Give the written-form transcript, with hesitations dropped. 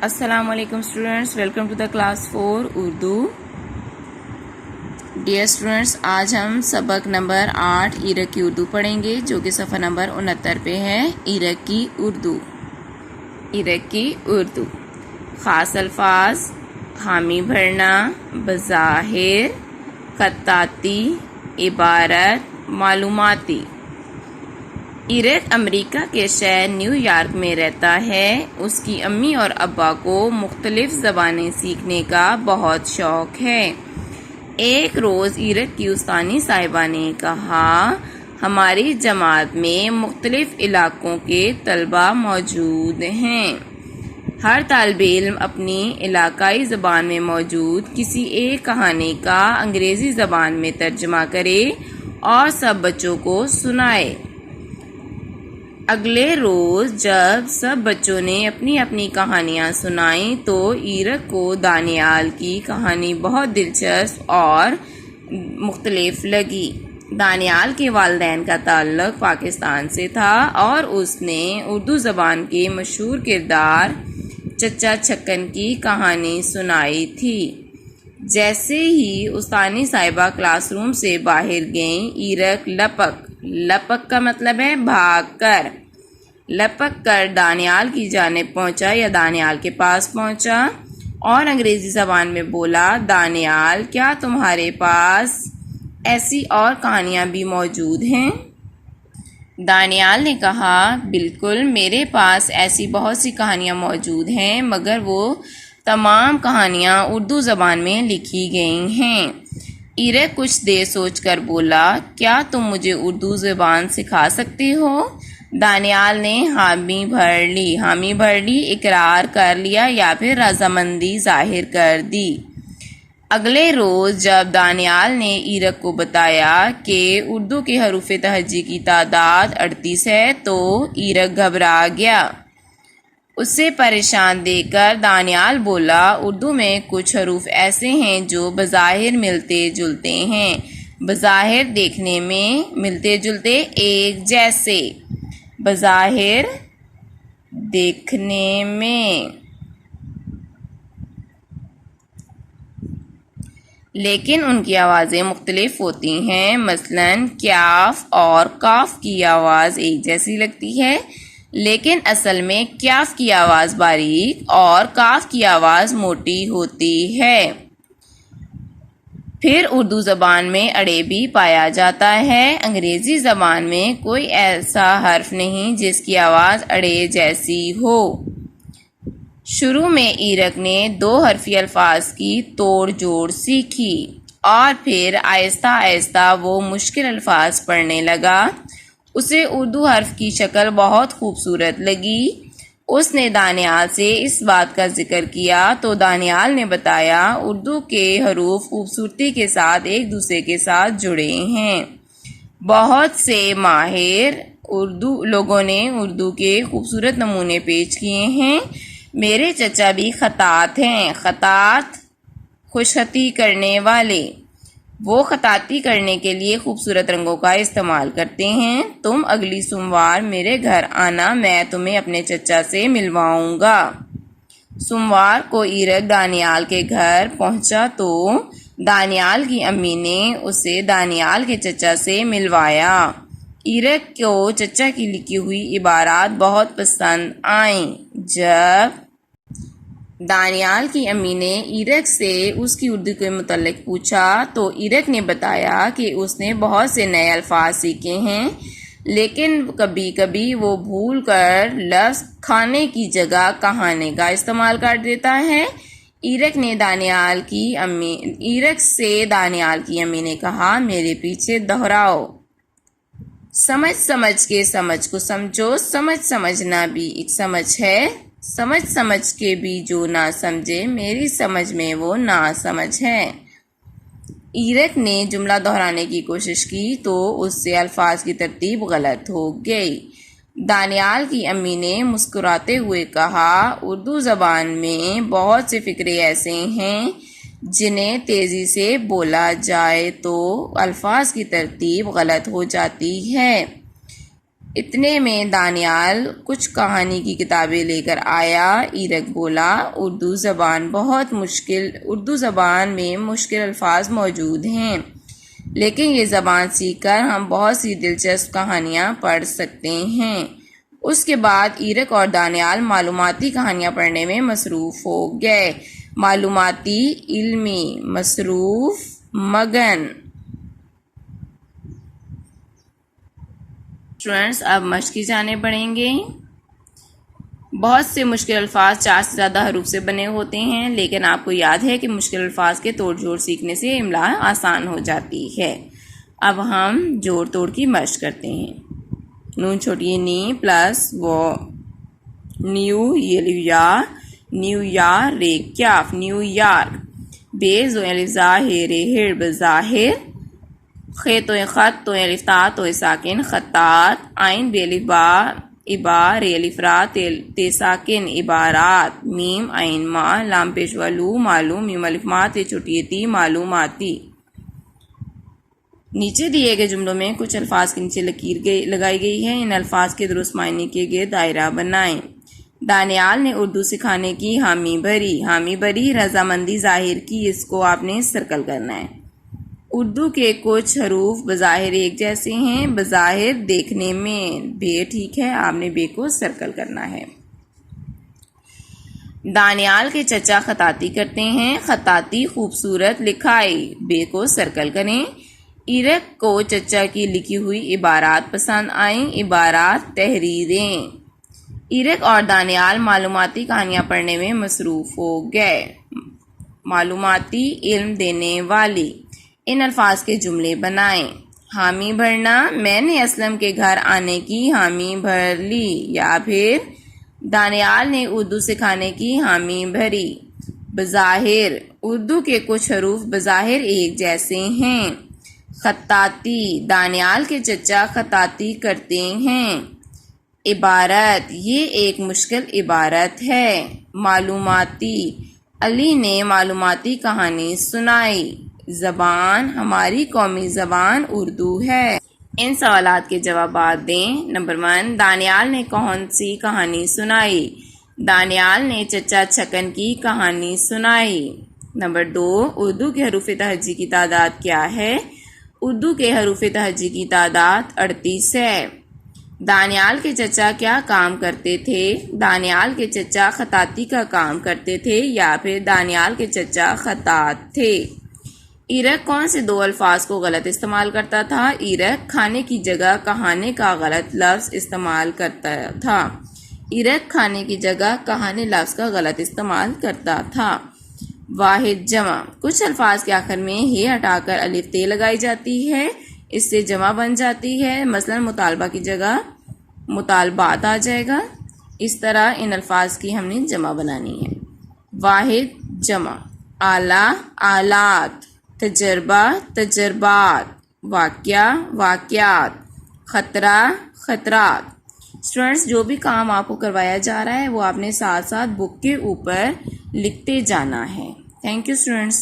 السلام علیکم students, welcome to the class 4 Urdu. Dear students, آج ہم سبق نمبر 8 ایرک کی اردو پڑھیں گے، جو کہ صفحہ نمبر 69 پہ ہے۔ ایرک کی اردو۔ ایرک کی اردو: خاص الفاظ، حامی بھرنا، بظاہر، خطاطی، عبارت، معلوماتی۔ ایرک امریکہ کے شہر نیو یارک میں رہتا ہے۔ اس کی امی اور ابا کو مختلف زبانیں سیکھنے کا بہت شوق ہے۔ ایک روز ایرک کی استانی صاحبہ نے کہا، ہماری جماعت میں مختلف علاقوں کے طلبہ موجود ہیں۔ ہر طالب علم اپنی علاقائی زبان میں موجود کسی ایک کہانی کا انگریزی زبان میں ترجمہ کرے اور سب بچوں کو سنائے۔ اگلے روز جب سب بچوں نے اپنی اپنی کہانیاں سنائیں تو ایرک کو دانیال کی کہانی بہت دلچسپ اور مختلف لگی۔ دانیال کے والدین کا تعلق پاکستان سے تھا اور اس نے اردو زبان کے مشہور کردار چچا چھکن کی کہانی سنائی تھی۔ جیسے ہی استانی صاحبہ کلاس روم سے باہر گئیں، ایرک لپک کا مطلب ہے بھاگ کر، لپک کر دانیال کی جانب پہنچا یا دانیال کے پاس پہنچا اور انگریزی زبان میں بولا، دانیال، کیا تمہارے پاس ایسی اور کہانیاں بھی موجود ہیں؟ دانیال نے کہا، بالکل، میرے پاس ایسی بہت سی کہانیاں موجود ہیں، مگر وہ تمام کہانیاں اردو زبان میں لکھی گئی ہیں۔ ایرک کچھ دیر سوچ کر بولا، کیا تم مجھے اردو زبان سکھا سکتے ہو؟ دانیال نے حامی بھر لی، اقرار کر لیا یا پھر رضامندی ظاہر کر دی۔ اگلے روز جب دانیال نے ایرک کو بتایا کہ اردو کے حروف تہجی کی تعداد 38 ہے تو ایرک گھبرا گیا۔ اسے پریشان دیکھ کر دانیال بولا، اردو میں کچھ حروف ایسے ہیں جو بظاہر ملتے جلتے ہیں، بظاہر دیکھنے میں ملتے جلتے، ایک جیسے، بظاہر دیکھنے میں، لیکن ان کی آوازیں مختلف ہوتی ہیں۔ مثلاً کیاف اور کاف کی آواز ایک جیسی لگتی ہے، لیکن اصل میں کیاف کی آواز باریک اور کاف کی آواز موٹی ہوتی ہے۔ پھر اردو زبان میں اڑے بھی پایا جاتا ہے۔ انگریزی زبان میں کوئی ایسا حرف نہیں جس کی آواز اڑے جیسی ہو۔ شروع میں ایرک نے 2 حرفی الفاظ کی توڑ جوڑ سیکھی اور پھر آہستہ آہستہ وہ مشکل الفاظ پڑھنے لگا۔ اسے اردو حرف کی شکل بہت خوبصورت لگی۔ اس نے دانیال سے اس بات کا ذکر کیا تو دانیال نے بتایا، اردو کے حروف خوبصورتی کے ساتھ ایک دوسرے کے ساتھ جڑے ہیں۔ بہت سے ماہر لوگوں نے اردو کے خوبصورت نمونے پیش کیے ہیں۔ میرے چچا بھی خطاط ہیں۔ خطاط خوش خطی کرنے والے۔ وہ خطاطی کرنے کے لیے خوبصورت رنگوں کا استعمال کرتے ہیں۔ تم اگلی سوموار میرے گھر آنا، میں تمہیں اپنے چچا سے ملواؤں گا۔ سوموار کو ایرک دانیال کے گھر پہنچا تو دانیال کی امی نے اسے دانیال کے چچا سے ملوایا۔ ایرک کو چچا کی لکھی ہوئی عبارات بہت پسند آئیں۔ جب دانیال کی امی نے ایرک سے اس کی اردو کے متعلق پوچھا تو ایرک نے بتایا کہ اس نے بہت سے نئے الفاظ سیکھے ہیں، لیکن کبھی کبھی وہ بھول کر لفظ کھانے کی جگہ کہانے کا استعمال کر دیتا ہے۔ ایرک سے دانیال کی امی نے کہا، میرے پیچھے دہراؤ، سمجھ کے سمجھ کو سمجھو، سمجھنا بھی ایک سمجھ ہے، سمجھ کے بھی جو نہ سمجھے، میری سمجھ میں وہ نہ سمجھ ہے۔ ایرک نے جملہ دہرانے کی کوشش کی تو اس سے الفاظ کی ترتیب غلط ہو گئی۔ دانیال کی امی نے مسکراتے ہوئے کہا، اردو زبان میں بہت سے فقرے ایسے ہیں جنہیں تیزی سے بولا جائے تو الفاظ کی ترتیب غلط ہو جاتی ہے۔ اتنے میں دانیال کچھ کہانی کی کتابیں لے کر آیا۔ ایرک بولا، اردو زبان میں مشکل الفاظ موجود ہیں، لیکن یہ زبان سیکھ کر ہم بہت سی دلچسپ کہانیاں پڑھ سکتے ہیں۔ اس کے بعد ایرک اور دانیال معلوماتی کہانیاں پڑھنے میں مصروف ہو گئے۔ معلوماتی، علمی، مصروف، مگن۔ اسٹوڈنٹس اب مشق کی جانب بڑھیں گے۔ بہت سے مشکل الفاظ 4 سے زیادہ حروف سے بنے ہوتے ہیں، لیکن آپ کو یاد ہے کہ مشکل الفاظ کے توڑ جوڑ سیکھنے سے املا آسان ہو جاتی ہے۔ اب ہم جوڑ توڑ کی مشق کرتے ہیں۔ نون چھوٹی نی پلس و نیو یہ یا نیو یا رے کیاف نیو یارک بے زو الف ظاہر ہر بظاہر خے تو خط تو الف تا تو ساکن خطات عین بے الف با ابا رے الف را تے ساکن عبارات میم عین ما لام پیش ولو معلوم میم الف ما تے چھوٹی تی معلوماتی۔ نیچے دیے گئے جملوں میں کچھ الفاظ کے نیچے لکیر لگائی گئی ہے، ان الفاظ کے درست معنی کے لیے دائرہ بنائیں۔ دانیال نے اردو سکھانے کی حامی بھری رضامندی ظاہر کی، اس کو آپ نے سرکل کرنا ہے۔ اردو کے کچھ حروف بظاہر ایک جیسے ہیں، بظاہر دیکھنے میں بے ٹھیک ہے، آپ نے بے کو سرکل کرنا ہے۔ دانیال کے چچا خطاطی کرتے ہیں، خطاطی خوبصورت لکھائی، بے کو سرکل کریں۔ ایرک کو چچا کی لکھی ہوئی عبارات پسند آئیں، عبارات تحریریں۔ ایرک اور دانیال معلوماتی کہانیاں پڑھنے میں مصروف ہو گئے۔ معلوماتی، علم دینے والی۔ ان الفاظ کے جملے بنائیں۔ حامی بھرنا، میں نے اسلم کے گھر آنے کی حامی بھر لی، یا پھر دانیال نے اردو سکھانے کی حامی بھری۔ بظاہر، اردو کے کچھ حروف بظاہر ایک جیسے ہیں۔ خطاطی، دانیال کے چچا خطاطی کرتے ہیں۔ عبارت، یہ ایک مشکل عبارت ہے۔ معلوماتی، علی نے معلوماتی کہانی سنائی۔ زبان، ہماری قومی زبان اردو ہے۔ ان سوالات کے جوابات دیں۔ نمبر 1، دانیال نے کون سی کہانی سنائی؟ دانیال نے چچا چھکن کی کہانی سنائی۔ نمبر 2، اردو کے حروف تہجی کی تعداد کیا ہے؟ اردو کے حروف تہجی کی تعداد 38 ہے۔ دانیال کے چچا کیا کام کرتے تھے؟ دانیال کے چچا خطاطی کا کام کرتے تھے، یا پھر دانیال کے چچا خطاط تھے۔ ایرک کون سے 2 الفاظ کو غلط استعمال کرتا تھا؟ ایرک کھانے کی جگہ کہانے کا غلط لفظ استعمال کرتا تھا۔ ایرک کھانے کی جگہ کہانے لفظ کا غلط استعمال کرتا تھا۔ واحد جمع، کچھ الفاظ کے آخر میں ہے ہٹا کر الف تے لگائی جاتی ہے، اس سے جمع بن جاتی ہے۔ مثلا مطالبہ کی جگہ مطالبات آ جائے گا۔ اس طرح ان الفاظ کی ہم نے جمع بنانی ہے۔ واحد جمع، آلہ آلات، تجربہ تجربات، واقعہ واقعات، خطرہ خطرات۔ اسٹوڈنٹس جو بھی کام آپ کو کروایا جا رہا ہے وہ آپ نے ساتھ ساتھ بک کے اوپر لکھتے جانا ہے۔ Thank you students.